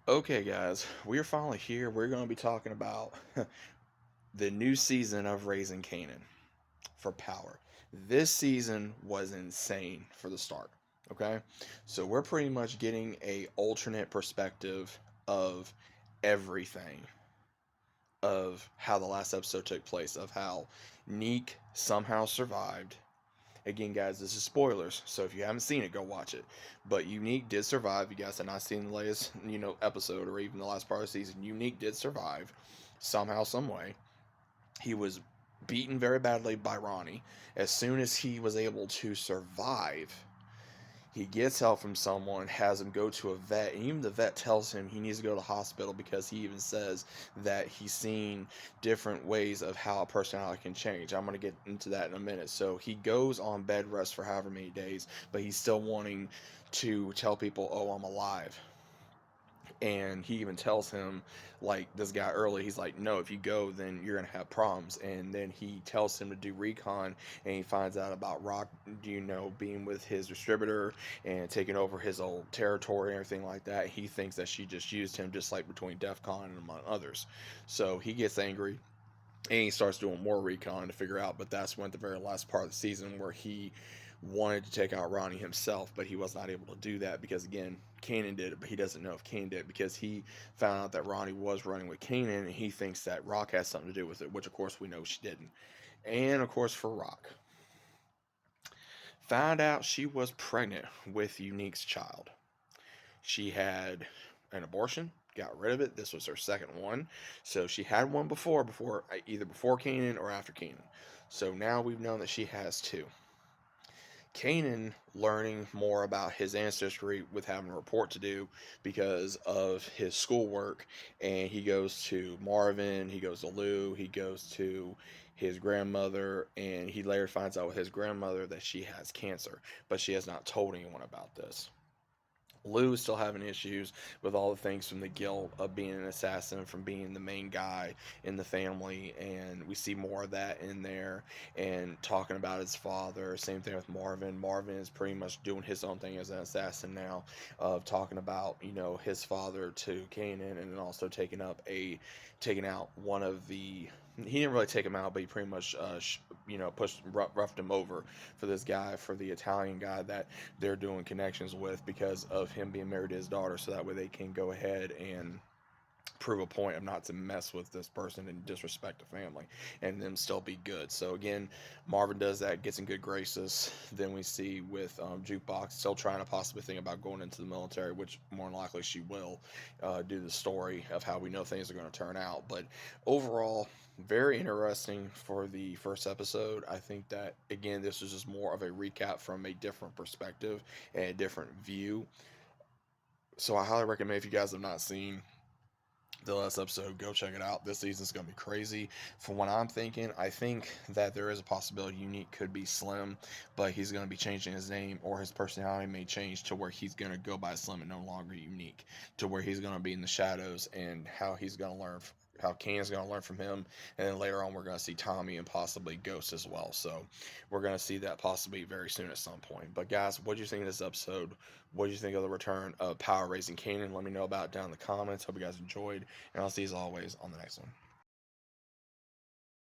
Okay, guys, we're finally here. We're going to be talking about the new season of Raising Kanan for Power. This season was insane for the start. Okay, so we're pretty much getting a alternate perspective of everything, of how the last episode took place, of how Neek somehow survived. Again, guys, this is spoilers, so if you haven't seen it, go watch it. But Unique did survive. You guys have not seen the latest, episode or even the last part of the season. Unique did survive somehow, some way. He was beaten very badly by Ronnie. As soon as he was able to survive, he gets help from someone, has him go to a vet, and even the vet tells him he needs to go to the hospital because he even says that he's seen different ways of how a personality can change. I'm going to get into that in a minute. So he goes on bed rest for however many days, but he's still wanting to tell people, oh, I'm alive. And he even tells him, like this guy early, he's like, no, if you go then you're gonna have problems. And then he tells him to do recon, and he finds out about Rock, being with his distributor and taking over his old territory and everything like that. He thinks that she just used him, just like between DEFCON and among others. So he gets angry and he starts doing more recon to figure out. But that's when, at the very last part of the season, where he wanted to take out Ronnie himself, but he was not able to do that because, again, Kanan did it, but he doesn't know if Kanan did it because he found out that Ronnie was running with Kanan, and he thinks that Rock has something to do with it, which of course we know she didn't. And of course, for Rock, found out she was pregnant with Unique's child. She had an abortion, got rid of it. This was her second one. So she had one before either before Kanan or after Kanan. So now we've known that she has two. Kanan learning more about his ancestry with having a report to do because of his schoolwork, and he goes to Marvin, he goes to Lou, he goes to his grandmother, and he later finds out with his grandmother that she has cancer, but she has not told anyone about this. Lou is still having issues with all the things from the guilt of being an assassin, from being the main guy in the family, and we see more of that in there. And talking about his father, same thing with Marvin. Marvin is pretty much doing his own thing as an assassin now, of talking about his father to Kanan, and then also taking out one of the. He didn't really take him out, but he pretty much pushed roughed him over for this guy, for the Italian guy that they're doing connections with because of him being married to his daughter, so that way they can go ahead and prove a point of not to mess with this person and disrespect the family and them still be good. So again, Marvin does that, gets in good graces. Then we see with Jukebox still trying to possibly think about going into the military, which more than likely she will, due to the story of how we know things are going to turn out. But overall, very interesting for the first episode. I think that, again, this is just more of a recap from a different perspective and a different view. So I highly recommend, if you guys have not seen the last episode, go check it out. This season's going to be crazy. From what I'm thinking, I think that there is a possibility Unique could be Slim, but he's going to be changing his name, or his personality may change to where he's going to go by Slim and no longer Unique, to where he's going to be in the shadows, and how he's going to learn, how Kane's going to learn from him. And then later on, we're going to see Tommy and possibly Ghost as well. So we're going to see that possibly very soon at some point. But guys, what do you think of this episode? What do you think of the return of Power Raising Kanan? Let me know about it down in the comments. Hope you guys enjoyed, and I'll see you as always on the next one.